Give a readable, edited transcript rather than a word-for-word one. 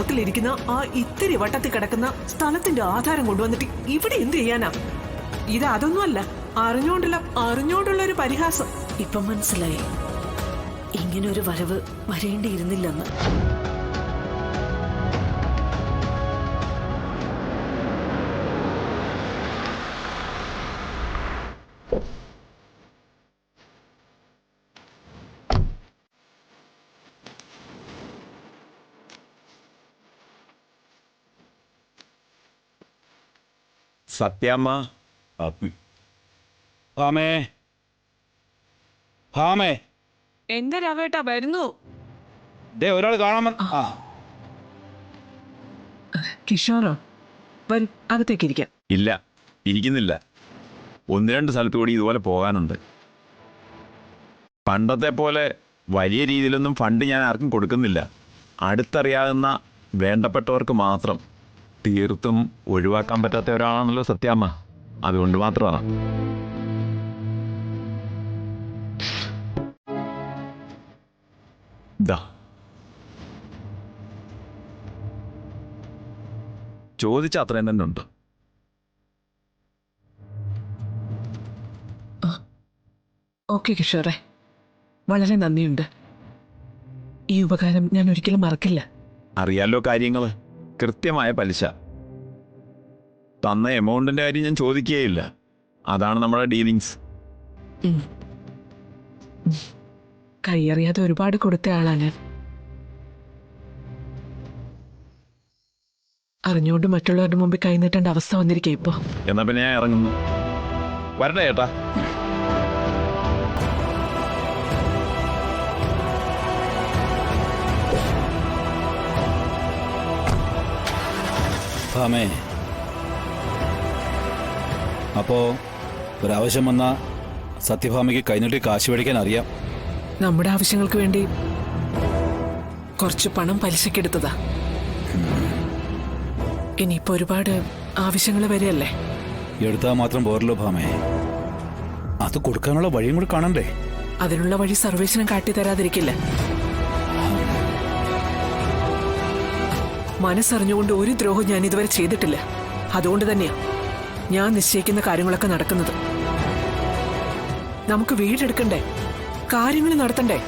തോട്ടത്തിലിരിക്കുന്ന ആ ഇത്തിരി വട്ടത്തിൽ കിടക്കുന്ന സ്ഥലത്തിന്റെ ആധാരം കൊണ്ടുവന്നിട്ട് ഇവിടെ എന്ത് ചെയ്യാനാ? ഇത് അതൊന്നുമല്ല, അറിഞ്ഞോണ്ടുള്ള ഒരു പരിഹാസം. ഇപ്പം മനസ്സിലായി, ഇങ്ങനെ ഒരു വരവ് വരേണ്ടിയിരുന്നില്ലെന്ന്. സത്യാമ്മ, എന്താ രാവേട്ടാ വരുന്നു? ഒരാൾ കാണാൻ. കിഷോറോ, വരും, അകത്തേക്ക് ഇരിക്കാം. ഇല്ല, ഇരിക്കുന്നില്ല. 1-2 സ്ഥലത്ത് കൂടി ഇതുപോലെ പോകാനുണ്ട്. പണ്ടത്തെ പോലെ വലിയ രീതിയിലൊന്നും ഫണ്ട് ഞാൻ ആർക്കും കൊടുക്കുന്നില്ല. അടുത്തറിയാവുന്ന വേണ്ടപ്പെട്ടവർക്ക് മാത്രം. തീർത്തും ഒഴിവാക്കാൻ പറ്റാത്ത ഒരാളാണല്ലോ സത്യാമ്മ, അതുകൊണ്ട് മാത്രമാണ്. ചോദിച്ച അത്രയും തന്നെ ഉണ്ട്. ഓക്കെ കിഷോറെ, വളരെ നന്ദിയുണ്ട്. ഈ ഉപകാരം ഞാൻ ഒരിക്കലും മറക്കില്ല. അറിയാലോ കാര്യങ്ങൾ, കൃത്യമായ പലിശ. തന്ന എമൗണ്ടിന്റെ കാര്യം ഞാൻ ചോദിക്കുകയില്ല. അതാണ് നമ്മുടെ ഡീലിങ്സ്. കൈയറിയാതെ ഒരുപാട് കൊടുത്ത ആളാ ഞാൻ. അറിഞ്ഞുകൊണ്ട് മറ്റുള്ളവരുടെ മുമ്പിൽ കൈനീട്ടേണ്ട അവസ്ഥ വന്നിരിക്കുക ഇപ്പോ. എന്നാ പിന്നെ ഞാൻ ഇറങ്ങുന്നു. വരട്ടെ ചേട്ടാ. അപ്പോ ഒരാവശ്യം വന്ന സത്യഭാമയ്ക്ക് കൈനീട്ടി കാശ് മേടിക്കാൻ അറിയാം. നമ്മുടെ ആവശ്യങ്ങൾക്ക് വേണ്ടി കുറച്ച് പണം പലിശക്കെടുത്തതാ. ഇനിയിപ്പോ ഒരുപാട് ആവശ്യങ്ങൾ വരെയല്ലേ. എടുത്താൽ മാത്രം പോരല്ലോ ഭാമേ, അത് കൊടുക്കാനുള്ള വഴിയും കൂടി കാണണ്ടേ? അതിനുള്ള വഴി സർവേശ്വരൻ കാട്ടിത്തരാതിരിക്കില്ല. മനസ്സറിഞ്ഞുകൊണ്ട് ഒരു ദ്രോഹം ഞാൻ ഇതുവരെ ചെയ്തിട്ടില്ല. അതുകൊണ്ട് തന്നെയാ ഞാൻ നിശ്ചയിക്കുന്ന കാര്യങ്ങളൊക്കെ നടക്കുന്നത്. നമുക്ക് വീടെടുക്കണ്ടേ, കാര്യങ്ങൾ നടത്തണ്ടേ?